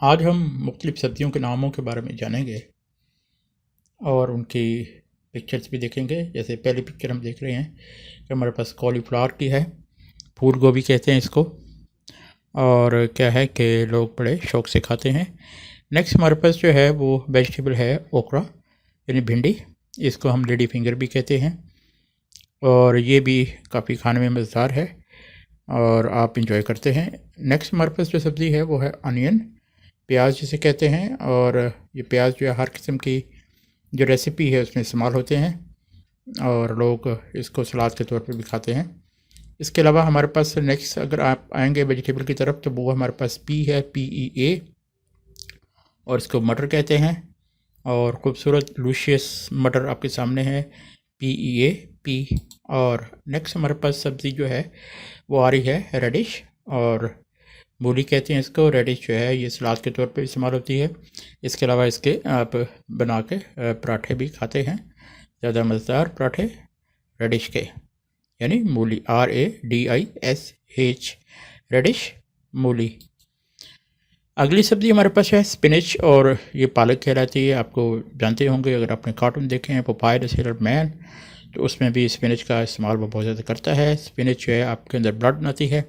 आज हम मुख्तलिफ़ सब्ज़ियों के नामों के बारे में जानेंगे और उनकी पिक्चर्स भी देखेंगे। जैसे पहली पिक्चर हम देख रहे हैं कि हमारे पास कॉलीफ्लावर की है, फूल गोभी कहते हैं इसको, और क्या है कि लोग बड़े शौक़ से खाते हैं। नेक्स्ट हमारे पास जो है वो वेजिटेबल है ओकरा यानी भिंडी, इसको हम लेडी फिंगर भी कहते हैं और ये भी काफ़ी खाने में मज़ेदार है और आप इंजॉय करते हैं। नेक्स्ट हमारे पास जो सब्ज़ी है वो है अनियन, प्याज जिसे कहते हैं, और ये प्याज जो है हर किस्म की जो रेसिपी है उसमें इस्तेमाल होते हैं और लोग इसको सलाद के तौर पे भी खाते हैं। इसके अलावा हमारे पास नेक्स्ट अगर आप आएंगे वेजिटेबल की तरफ तो वो हमारे पास पी है, PEA, और इसको मटर कहते हैं और ख़ूबसूरत लूशियस मटर आपके सामने है, PEA। और नेक्स्ट हमारे पास सब्ज़ी जो है वो आ रही है रेडिश, और मूली कहते हैं इसको। रेडिश जो है ये सलाद के तौर पे इस्तेमाल होती है। इसके अलावा इसके आप बना के पराठे भी खाते हैं, ज़्यादा मज़ेदार पराठे रेडिश के, यानी मूली, RADISH, रेडिश मूली। अगली सब्ज़ी हमारे पास है स्पिनच, और ये पालक कहलाती है। आपको जानते होंगे अगर आपने कार्टून देखे हैं पोपाय द सेलर मैन, तो उसमें भी स्पिनच का इस्तेमाल वो बहुत ज़्यादा करता है। स्पिनच जो है आपके अंदर ब्लड बनाती है,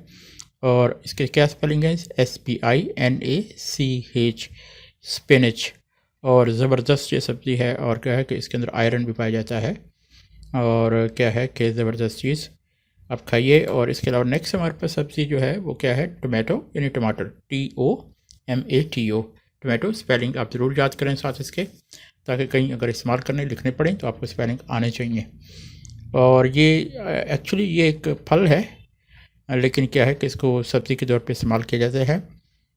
और इसके क्या स्पेलिंग है, SPINACH, स्पिनच। और ज़बरदस्त ये सब्ज़ी है, और क्या है कि इसके अंदर आयरन भी पाया जाता है, और क्या है कि ज़बरदस्त चीज़ आप खाइए। और इसके अलावा नेक्स्ट हमारे पास सब्ज़ी जो है वो क्या है, टोमेटो यानी टमाटर, TOMATO, टोमेटो। स्पेलिंग आप ज़रूर याद करें साथ इसके, ताकि कहीं अगर इस्तेमाल करने लिखने पड़ें तो आपको स्पेलिंग आने चाहिए। और ये एक्चुअली ये एक फल है, लेकिन क्या है कि इसको सब्ज़ी के तौर पे इस्तेमाल किया जाता है।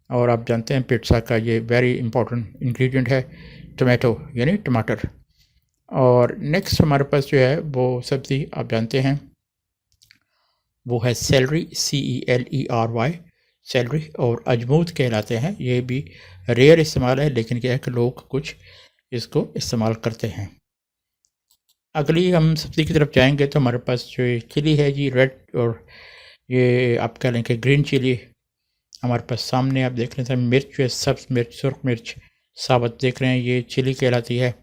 और आप जानते हैं पिज़्ज़ा का ये वेरी इंपॉर्टेंट इंग्रेडिएंट है टोमेटो यानी टमाटर। और नेक्स्ट हमारे पास जो है वो सब्ज़ी आप जानते हैं वो है सेलरी, CELERY, सेलरी, और अजमूद कहलाते हैं। ये भी रेयर इस्तेमाल है, लेकिन क्या है कि लोग कुछ इसको इस्तेमाल करते हैं। अगली हम सब्ज़ी की तरफ जाएंगे तो हमारे पास जो ये चिली है जी, रेड, और ये आप कह लें कि ग्रीन चिली हमारे पास सामने आप देख रहे हैं। मिर्च जो है सब्ज़ मिर्च, सुर्ख मिर्च साबुत देख रहे हैं, ये चिली कहलाती है।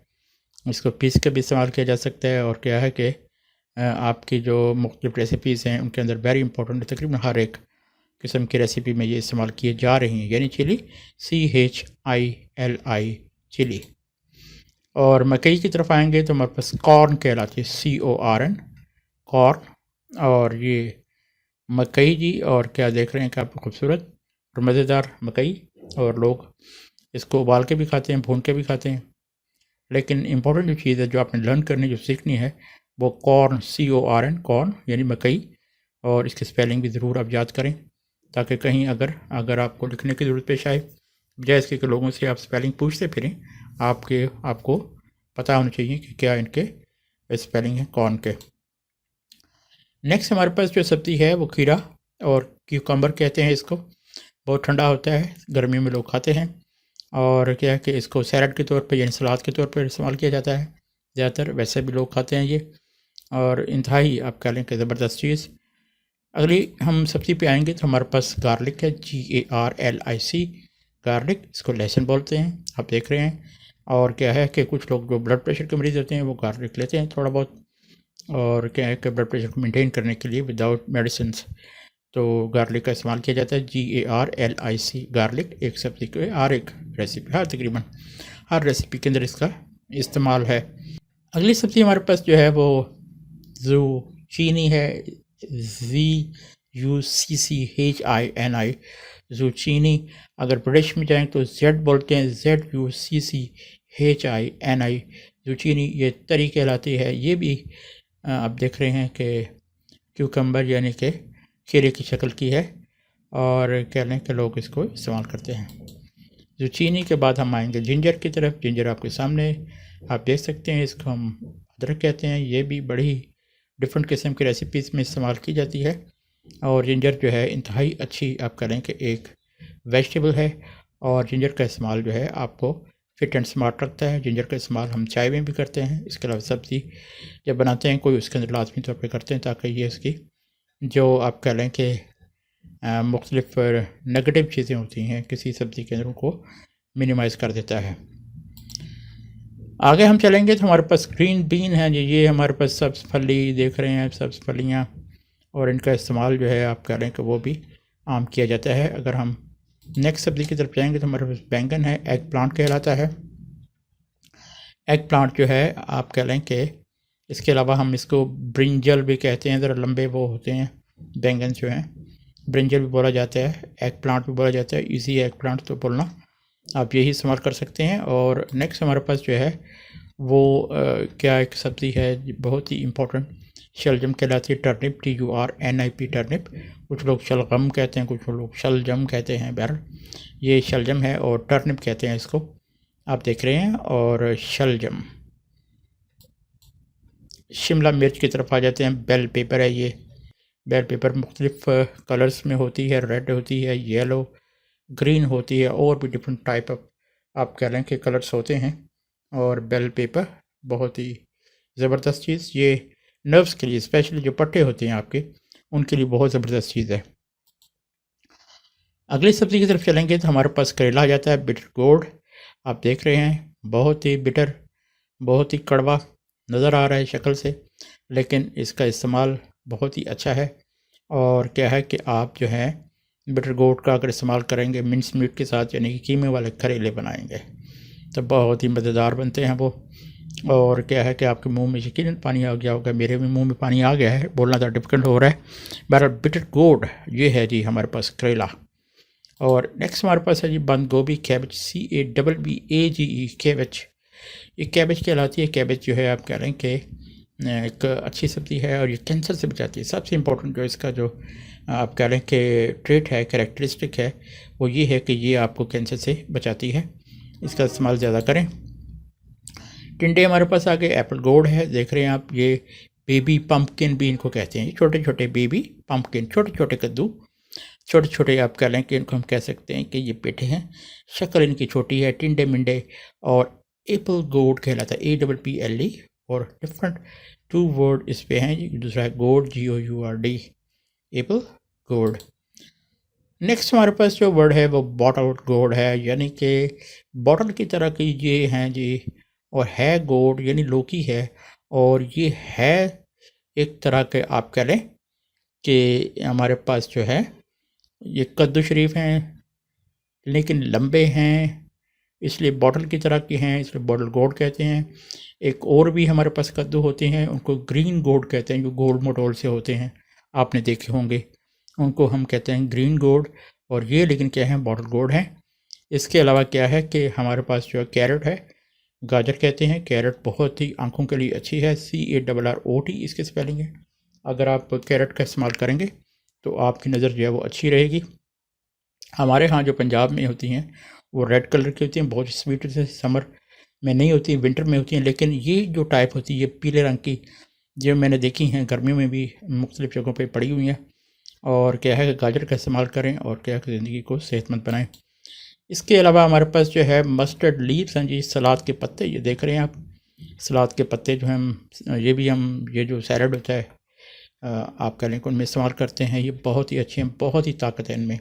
इसको पीस के भी इस्तेमाल किया जा सकता है, और क्या है कि आपकी जो मुख्तलिफ़ रेसिपीज़ हैं उनके अंदर वेरी इंपॉर्टेंट, तकरीबन हर एक किस्म की रेसिपी में ये इस्तेमाल किए जा रही हैं, यानी चिली, CHILI, चिली। और मकई की तरफ आएंगे तो हमारे पास कॉर्न कहलाती है, CORN, कॉर्न। और ये मकई जी, और क्या देख रहे हैं कि आपको खूबसूरत और मज़ेदार मकई, और लोग इसको उबाल के भी खाते हैं, भून के भी खाते हैं। लेकिन इम्पॉर्टेंट जो चीज़ है जो आपने लर्न करनी, जो सीखनी है, वो कॉर्न, CORN, कॉर्न यानी मकई, और इसकी स्पेलिंग भी ज़रूर आप याद करें, ताकि कहीं अगर आपको लिखने की ज़रूरत पेश आए, बजाय इसके कि लोगों से आप स्पेलिंग पूछते फिरें, आपको पता होना चाहिए कि क्या इनके स्पेलिंग है कॉर्न के। नेक्स्ट हमारे पास जो सब्ज़ी है वो खीरा और क्यूकम्बर कहते हैं इसको। बहुत ठंडा होता है, गर्मियों में लोग खाते हैं, और क्या है कि इसको सैलड के तौर पे यानी सलाद के तौर पर इस्तेमाल किया जाता है ज़्यादातर, वैसे भी लोग खाते हैं ये, और इंतहाई आप कह लें कि ज़बरदस्त चीज़। अगली हम सब्ज़ी पे आएंगे तो हमारे पास गार्लिक है, GARLIC, गार्लिक, इसको लहसुन बोलते हैं, आप देख रहे हैं। और क्या है कि कुछ लोग जो ब्लड प्रेशर के मरीज़ होते हैं वो गार्लिक लेते हैं थोड़ा बहुत, और क्या है कि ब्लड प्रेशर को मेंटेन करने के लिए विदाउट मेडिसिन तो गार्लिक का इस्तेमाल किया जाता है, GARLIC, गार्लिक। एक सब्ज़ी के हर एक रेसिपी, हर रेसिपी के अंदर इसका इस्तेमाल है। अगली सब्ज़ी हमारे पास जो है वो ज़ुचीनी है, ZUCCHINI, ज़ुचीनी। अगर ब्रिटिश में जाएँ तो जेड बोलते हैं, ZUCCHINI, ज़ुचीनी। ये तरी कहलाती है। ये भी आप देख रहे हैं कि क्यूकम्बर यानी कि खीरे की शक्ल की है, और कह लें कि लोग इसको इस्तेमाल करते हैं। ज़ुचीनी के बाद हम आएंगे जिंजर की तरफ। जिंजर आपके सामने आप देख सकते हैं, इसको हम अदरक कहते हैं। ये भी बड़ी डिफरेंट किस्म की रेसिपीज़ में इस्तेमाल की जाती है, और जिंजर जो है इंतहाई अच्छी आप करें कि एक वेजिटेबल है, और जिंजर का इस्तेमाल जो है आपको फिट एंड स्मार्ट रखता है। जिंजर का इस्तेमाल हम चाय में भी करते हैं, इसके अलावा सब्ज़ी जब बनाते हैं कोई उसके अंदर लाजमी तौर पे करते हैं, ताकि ये इसकी जो आप कह लें कि मुख्तलिफ नेगेटिव चीज़ें होती हैं किसी सब्ज़ी के अंदर, उनको मिनिमाइज़ कर देता है। आगे हम चलेंगे तो हमारे पास ग्रीन बीन है जी, ये हमारे पास सब्ज़ फली देख रहे हैं, सब्ज़ फलियाँ, और इनका इस्तेमाल जो है आप कह रहे हैं कि वो भी आम किया जाता है। अगर हम नेक्स्ट सब्ज़ी की तरफ जाएंगे तो हमारे पास बैंगन है, एग प्लांट कहलाता है। एग प्लांट जो है आप कह लें कि इसके अलावा हम इसको ब्रिंजल भी कहते हैं, ज़रा लंबे वो होते हैं बैंगन जो हैं, ब्रिंजल भी बोला जाता है, एग प्लांट भी बोला जाता है। इजी एग प्लांट तो बोलना आप यही इस्तेमाल कर सकते हैं। और नेक्स्ट हमारे पास जो है वो क्या एक सब्ज़ी है बहुत ही इम्पोर्टेंट, शलजम कहलाती है, टर्निप, TURNIP टर्निप, कुछ लोग शलगम कहते हैं, कुछ लोग शलजम कहते हैं, बहरहाल ये शलजम है और टर्निप कहते हैं इसको, आप देख रहे हैं। और शलजम, शिमला मिर्च की तरफ आ जाते हैं, बेल पेपर है ये, बेल पेपर मुख्तलिफ कलर्स में होती है, रेड होती है, येलो, ग्रीन होती है, और भी डिफरेंट टाइप ऑफ आप कह लें कि कलर्स होते हैं। और बेल पेपर बहुत ही ज़बरदस्त चीज़, ये नर्व्स के लिए, स्पेशली जो पट्टे होते हैं आपके, उनके लिए बहुत ज़बरदस्त चीज़ है। अगली सब्ज़ी की तरफ चलेंगे तो हमारे पास करेला आ जाता है, बिटर गोर्ड, आप देख रहे हैं बहुत ही बिटर, बहुत ही कड़वा नज़र आ रहा है शक्ल से, लेकिन इसका इस्तेमाल बहुत ही अच्छा है। और क्या है कि आप जो है बिटर गोर्ड का अगर इस्तेमाल करेंगे मिन्स मीट के साथ, यानी कि कीमे वाले करेले बनाएंगे तो बहुत ही मज़ेदार बनते हैं वो। और क्या है कि आपके मुंह में यकीनन पानी आ गया होगा, मेरे भी मुंह में पानी आ गया है, बोलना तो डिफिकल्ट हो रहा है। बहरहाल बिटर गोर्ड ये है जी हमारे पास करेला। और नेक्स्ट हमारे पास है जी बंद गोभी, कैबेज, CABBAGE कैबेज, ये कैबेज कहलाती है। कैबेज जो है आप कह रहे हैं कि एक अच्छी सब्ज़ी है और ये कैंसर से बचाती है। सबसे इम्पोर्टेंट जो इसका जो आप कह रहे हैं कि ट्रेट है, कैरेक्टरिस्टिक है, वो ये है कि ये आपको कैंसर से बचाती है, इसका इस्तेमाल ज़्यादा करें। टिंडे हमारे पास आगे एप्पल गोर्ड है, देख रहे हैं आप, ये बेबी पम्पकिन भी इनको कहते हैं, छोटे छोटे बेबी पम्पकिन, छोटे छोटे कद्दू, छोटे छोटे आप कह लें कि इनको हम कह सकते हैं कि ये पेठे हैं, शक्ल इनकी छोटी है, टिंडे मिंडे। और एप्पल गोर्ड कहलाता है, APPLE, और डिफरेंट 2 वर्ड इस पे हैं, दूसरा है gourd, GOURD, Apple gourd. Next हमारे पास जो वर्ड है वो बॉटल गोर्ड है, यानी कि बॉटल की तरह की ये हैं जी, और है गोर्ड यानी लौकी है, और ये है एक तरह के आप कह लें कि हमारे पास जो है ये कद्दू शरीफ हैं लेकिन लंबे हैं, इसलिए बॉटल की तरह के हैं, इसलिए बॉटल गोर्ड कहते हैं। एक और भी हमारे पास कद्दू होते हैं, उनको ग्रीन गोर्ड कहते हैं, जो गोल मटोल से होते हैं, आपने देखे होंगे, उनको हम कहते हैं ग्रीन गोर्ड। और ये लेकिन क्या है, बॉटल गोर्ड है। इसके अलावा क्या है कि हमारे पास जो कैरेट है, गाजर कहते हैं, कैरेट बहुत ही आंखों के लिए अच्छी है, CARROT इसकी स्पेलिंग है। अगर आप कैरेट का इस्तेमाल करेंगे तो आपकी नज़र जो है वो अच्छी रहेगी। हमारे यहाँ जो पंजाब में होती हैं वो रेड कलर की होती हैं, बहुत स्वीट से, समर में नहीं होती, विंटर में होती हैं, लेकिन ये जो टाइप होती है ये पीले रंग की, जो मैंने देखी हैं गर्मियों में भी मुख्तलिफ़ जगहों पे पड़ी हुई हैं। और क्या है कि गाजर का इस्तेमाल करें और क्या है कि ज़िंदगी को सेहतमंद बनाएं। इसके अलावा हमारे पास जो है मस्टर्ड लीव्स हैं जी, सलाद के पत्ते, ये देख रहे हैं आप, सलाद के पत्ते जो हम ये भी हम ये जो सैलड होता है आप कह लें कि उनमें इस्तेमाल करते हैं, ये बहुत ही अच्छे हैं, बहुत ही ताकत है इनमें।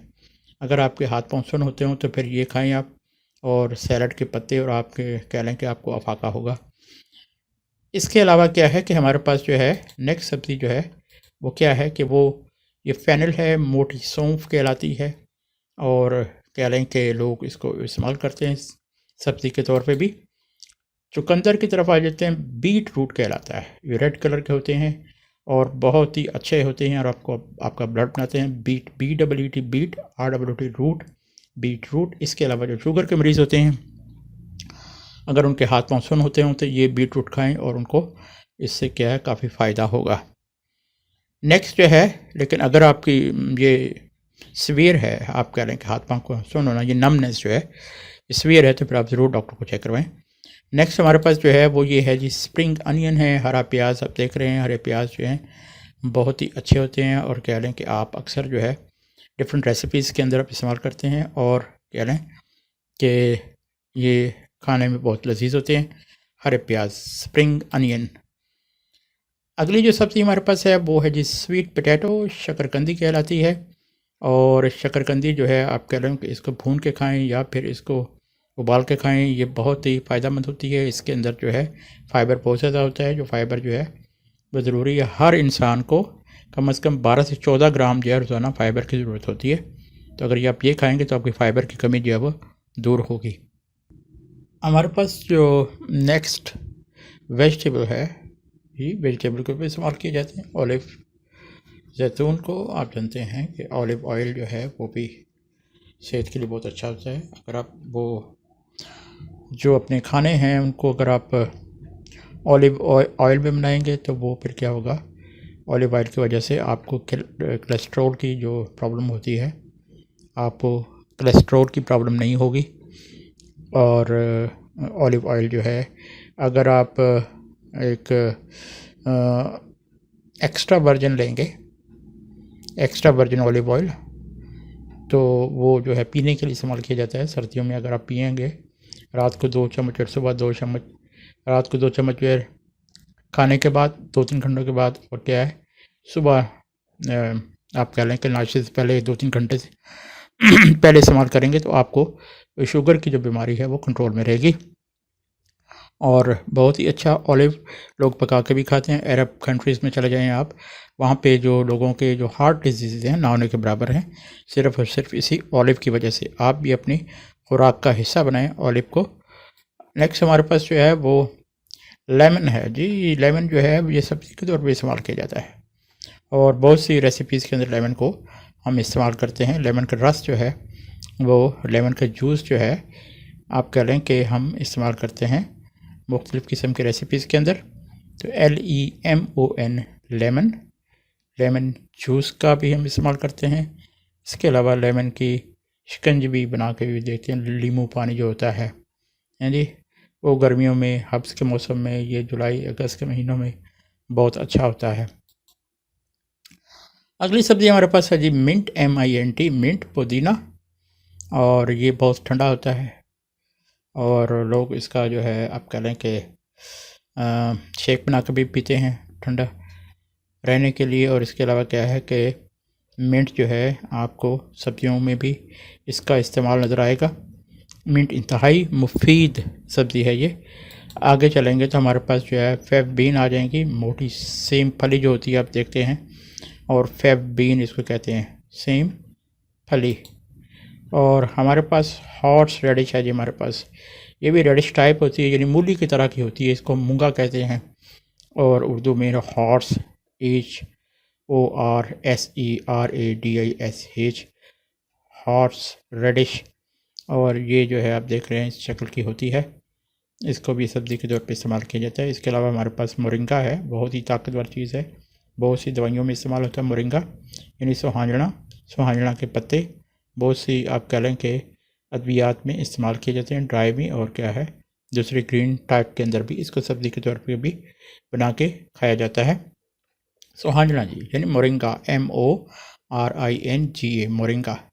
अगर आपके हाथ पाँव सुन होते हों तो फिर ये खाएं आप, और सैलड के पत्ते, और आपके कह लें कि आपको अफाका होगा। इसके अलावा क्या है कि हमारे पास जो है नेक्स्ट सब्ज़ी जो है वो क्या है कि वो ये फेनल है, मोटी सौंफ कहलाती है, और कह लें कि लोग इसको इस्तेमाल करते हैं सब्ज़ी के तौर पे भी। चुकंदर की तरफ आ जाते हैं, बीट रूट कहलाता है, ये रेड कलर के होते हैं और बहुत ही अच्छे होते हैं और आपको आपका ब्लड बनाते हैं। Beet, BEET, beet, ROOT, root, beet root. इसके अलावा जो शुगर के मरीज़ होते हैं, अगर उनके हाथ पाँव सुन होते हों तो ये बीट रूट खाएँ और उनको इससे क्या है काफ़ी फ़ायदा होगा। नेक्स्ट जो है, लेकिन अगर आपकी ये सीवियर है, आप कह रहे हैं कि हाथ पाँव को सुन होना, ये नमनेस जो है सीवियर है, तो फिर आप ज़रूर डॉक्टर को चेक करवाएं। नेक्स्ट हमारे पास जो है वो ये है जी स्प्रिंग अनियन है, हरा प्याज, आप देख रहे हैं हरे प्याज जो हैं बहुत ही अच्छे होते हैं, और कह लें कि आप अक्सर जो है डिफरेंट रेसिपीज़ के अंदर आप इस्तेमाल करते हैं, और कह लें कि ये खाने में बहुत लजीज होते हैं, हरे प्याज, स्प्रिंग अनियन। अगली जो सब्ज़ी हमारे पास है वो है जी स्वीट पोटैटो, शकरकंदी कहलाती है, और शकरकंदी जो है आप कह रहे हो कि इसको भून के खाएं या फिर इसको उबाल के खाएं, ये बहुत ही फ़ायदेमंद होती है। इसके अंदर जो है फ़ाइबर बहुत ज़्यादा होता है, जो फ़ाइबर जो है वो ज़रूरी है। हर इंसान को कम से कम 12 से 14 ग्राम जो है रोज़ाना फ़ाइबर की ज़रूरत होती है। तो अगर ये आप ये खाएंगे तो आपकी फ़ाइबर की कमी जो है वो दूर होगी। हमारे पास जो नेक्स्ट वेजिटेबल है, ये वेजिटेबल के भी इस्तेमाल किए जाते हैं। ऑलिव जैतून को आप जानते हैं कि ऑलिव ऑयल जो है वो भी सेहत के लिए बहुत अच्छा होता है। अगर आप वो जो अपने खाने हैं उनको अगर आप ऑलिव ऑयल में बनाएंगे तो वो फिर क्या होगा, ऑलिव ऑयल की वजह से आपको कोलेस्ट्रॉल की जो प्रॉब्लम होती है, आपको कोलेस्ट्रॉल की प्रॉब्लम नहीं होगी। और ऑलिव ऑयल जो है अगर आप एक एक्स्ट्रा वर्जिन लेंगे, एक्स्ट्रा वर्जिन ऑलिव ऑयल, तो वो जो है पीने के लिए इस्तेमाल किया जाता है। सर्दियों में अगर आप पिएंगे रात को 2 चम्मच और सुबह 2 चम्मच, रात को 2 चम्मच जो है खाने के बाद 2-3 घंटों के बाद, और क्या है सुबह आप कह लें कि नाश्ते से पहले 2-3 घंटे से पहले इस्तेमाल करेंगे तो आपको शुगर की जो बीमारी है वो कंट्रोल में रहेगी। और बहुत ही अच्छा ऑलिव लोग पका के भी खाते हैं। अरब कंट्रीज़ में चले जाएं आप, वहाँ पे जो लोगों के जो हार्ट डिजीज़ हैं ना होने के बराबर हैं, सिर्फ़ और सिर्फ इसी ऑलिव की वजह से। आप भी अपनी खुराक का हिस्सा बनाएं ऑलिव को। नेक्स्ट हमारे पास जो है वो लेमन है जी। लेमन जो है ये सब्ज़ी के तौर पर इस्तेमाल किया जाता है और बहुत सी रेसिपीज़ के अंदर लेमन को हम इस्तेमाल करते हैं। लेमन का रस जो है वो, लेमन का जूस जो है आप कह लें कि हम इस्तेमाल करते हैं मुख्तलिफ़ किस्म के रेसिपीज़ के अंदर। तो LEMON लेमन, लेमन जूस का भी हम इस्तेमाल करते हैं। इसके अलावा लेमन की शिकंजी बना के भी देखते हैं। नींबू पानी जो होता है जी, वो गर्मियों में हब्स के मौसम में, ये जुलाई अगस्त के महीनों में बहुत अच्छा होता है। अगली सब्ज़ी हमारे पास है जी मिंट, MINT, मिंट, पुदीना। और ये बहुत ठंडा होता है और लोग इसका जो है आप कह लें कि शेक बना के भी पीते हैं ठंडा रहने के लिए। और इसके अलावा क्या है कि मिंट जो है आपको सब्जियों में भी इसका इस्तेमाल नज़र आएगा। मिंट इंतहाई मुफीद सब्ज़ी है ये। आगे चलेंगे तो हमारे पास जो है फेब बीन आ जाएंगी, मोटी सेम फली जो होती है आप देखते हैं, और फेब बीन इसको कहते हैं, सेम फली। और हमारे पास हॉर्स रेडिश है जी हमारे पास। ये भी रेडिश टाइप होती है, यानी मूली की तरह की होती है, इसको मूंगा कहते हैं। और उर्दू में हॉर्स, HORSERADISH, हॉर्स रेडिश। और ये जो है आप देख रहे हैं इस शक्ल की होती है। इसको भी सब्ज़ी के तौर पे इस्तेमाल किया जाता है। इसके अलावा हमारे पास मोरिंगा है, बहुत ही ताकतवर चीज़ है, बहुत सी दवाइयों में इस्तेमाल होता है मोरिंगा, यानी सुहांजना, सुहांजना के पत्ते बहुत सी आप कह लें कि अद्वियात में इस्तेमाल किए जाते हैं, ड्राई में, और क्या है दूसरे ग्रीन टाइप के अंदर भी इसको सब्ज़ी के तौर पे भी बना के खाया जाता है। सुहांजना जी यानी मोरिंगा, MORINGA, मोरिंगा।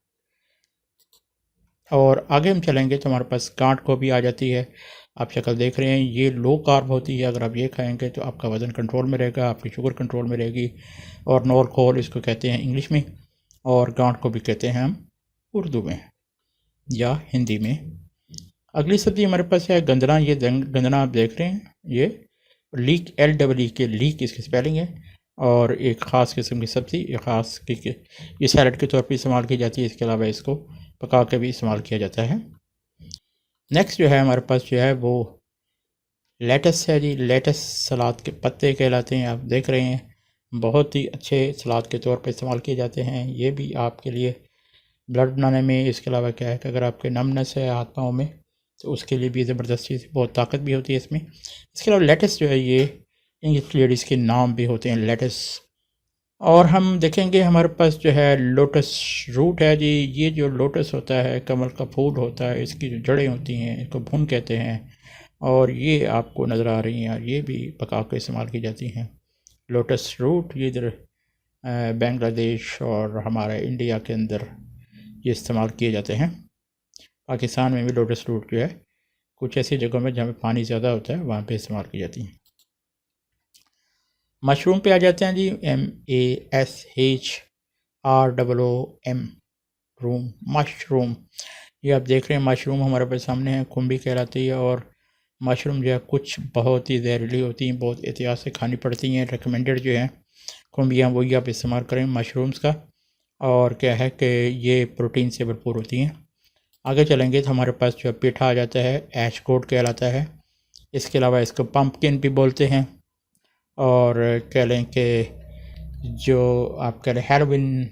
और आगे हम चलेंगे तो हमारे पास गांठ गोभी आ जाती है। आप शक्ल देख रहे हैं, ये लो कार्ब होती है। अगर आप ये खाएंगे तो आपका वज़न कंट्रोल में रहेगा, आपकी शुगर कंट्रोल में रहेगी। और नोल खोल इसको कहते हैं इंग्लिश में, और गांठ को भी कहते हैं हम उर्दू में या हिंदी में। अगली सब्ज़ी हमारे पास है गंदना। ये गंदना आप देख रहे हैं, ये लीक, LEE के लीक इसकी स्पेलिंग है। और एक ख़ास किस्म की सब्ज़ी, एक ख़ास ये सैलड के तौर पर इस्तेमाल की जाती है। इसके अलावा इसको पका के भी इस्तेमाल किया जाता है। नेक्स्ट जो है हमारे पास जो है वो लेटस है जी। लेटस सलाद के पत्ते कहलाते हैं, आप देख रहे हैं, बहुत ही अच्छे सलाद के तौर पर इस्तेमाल किए जाते हैं। ये भी आपके लिए ब्लड बनाने में, इसके अलावा क्या है कि अगर आपके नमनेस है हाथ पाँव में तो उसके लिए भी ज़बरदस्त चीज़, बहुत ताकत भी होती है इसमें। इसके अलावा लेटस जो है ये इंग्लिश लेडीज़ के नाम भी होते हैं, लेटस। और हम देखेंगे हमारे पास जो है लोटस रूट है जी। ये जो लोटस होता है, कमल का फूल होता है, इसकी जो जड़ें होती हैं इसको भुन कहते हैं। और ये आपको नज़र आ रही हैं, ये भी पका के इस्तेमाल की जाती हैं। लोटस रूट ये इधर बांग्लादेश और हमारे इंडिया के अंदर ये इस्तेमाल किए जाते हैं। पाकिस्तान में भी लोटस रूट जो है कुछ ऐसी जगहों में जहाँ पे पानी ज़्यादा होता है वहाँ पे इस्तेमाल की जाती हैं। मशरूम पे आ जाते हैं जी। ROOM room, mushroom. ये आप देख रहे हैं मशरूम हमारे पास सामने है, खुम्बी कहलाती है। और मशरूम जो है कुछ बहुत ही जहरीली होती हैं, बहुत एहतियात से खानी पड़ती हैं। रिकमेंडेड जो है खुम्बियाँ वही आप इस्तेमाल करें मशरूम्स का। और क्या है कि ये प्रोटीन से भरपूर होती हैं। आगे चलेंगे तो हमारे पास जो पेठा आ जाता है, ऐश गोड कहलाता है। इसके अलावा इसको पम्पकिन भी बोलते हैं। और कह लें कि जो आप कह लें हैलोवीन,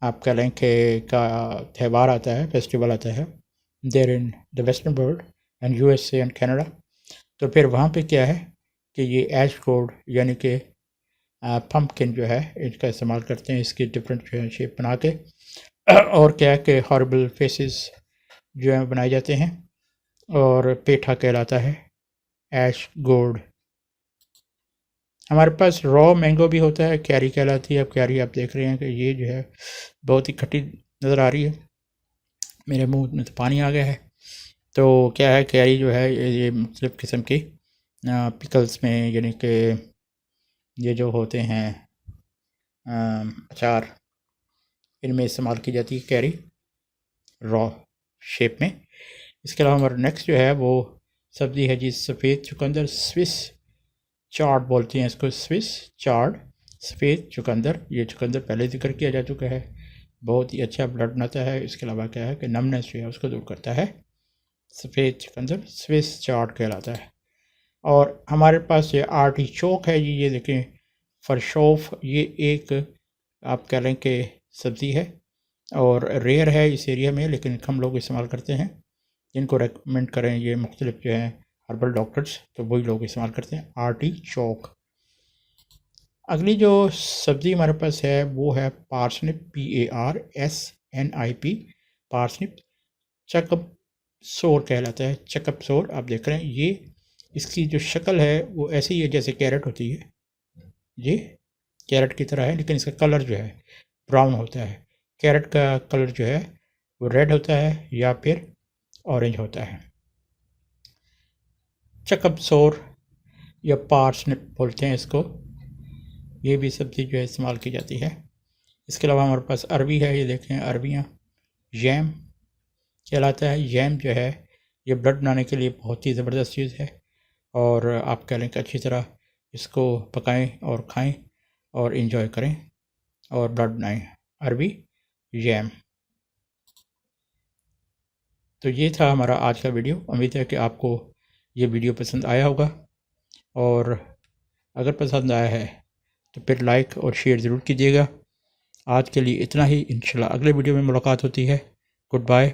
आप कह लें कि का त्यौहार आता है, फेस्टिवल आता है there in the western world and USA and Canada. तो फिर वहाँ पे क्या है कि ये ऐश गोड यानी कि पम्पकिन जो है इसका इस्तेमाल करते हैं, इसकी डिफरेंट शेप बना के। और क्या है कि हॉर्बल फेसेस जो है बनाए जाते हैं। और पेठा कहलाता है ऐश गोड। हमारे पास रॉ मैंगो भी होता है, कैरी कहलाती है। अब कैरी आप देख रहे हैं कि ये जो है बहुत ही खट्टी नज़र आ रही है, मेरे मुंह में तो पानी आ गया है। तो क्या है, कैरी जो है ये मुख्तलिफ़ किस्म की पिकल्स में, यानी कि ये जो होते हैं अचार, इनमें इस्तेमाल की जाती है कैरी रॉ शेप में। इसके अलावा हमारा नेक्स्ट जो है वो सब्ज़ी है जी सफ़ेद चुकंदर, स्विस चार्ड बोलते हैं इसको, स्विस चार्ड, सफ़ेद चुकंदर। ये चुकंदर पहले जिक्र किया जा चुका है, बहुत ही अच्छा ब्लड बनाता है। इसके अलावा क्या है कि नमनेस जो है उसको दूर करता है। सफ़ेद चुकंदर स्विस चार्ड कहलाता है। और हमारे पास ये आर्टिचोक है जी, ये देखें फरशोफ, ये एक आप कह लें कि सब्ज़ी है और रेयर है इस एरिया में, लेकिन हम लोग इस्तेमाल करते हैं। जिनको रेकमेंड करें ये मुख्तलिफ जो हैं हर्बल डॉक्टर्स, तो वही लोग इस्तेमाल करते हैं आर्टिचोक। अगली जो सब्ज़ी हमारे पास है वो है पार्सनिप, PARSNIP, पार्सनिप। चकप सोर कहलाता है, चकप सोर। आप देख रहे हैं ये इसकी जो शक्ल है वो ऐसी ही है जैसे कैरेट होती है, ये कैरेट की तरह है, लेकिन इसका कलर जो है ब्राउन होता है। कैरेट का कलर जो है वो रेड होता है या फिर ऑरेंज होता है। चकप सोर या पार्सनिप बोलते हैं इसको, ये भी सब्ज़ी जो है इस्तेमाल की जाती है। इसके अलावा हमारे पास अरबी है, ये देखें अरबियाँ, जैम कहलाता है। जैम जो है ये ब्लड बनाने के लिए बहुत ही ज़बरदस्त चीज़ है। और आप कह लें कि अच्छी तरह इसको पकाएं और खाएं और इन्जॉय करें और ब्लड बनाएं, अरबी जैम। तो ये था हमारा आज का वीडियो। उम्मीद है कि आपको ये वीडियो पसंद आया होगा, और अगर पसंद आया है तो फिर लाइक और शेयर ज़रूर कीजिएगा। आज के लिए इतना ही, इंशाल्लाह अगले वीडियो में मुलाकात होती है। Good bye.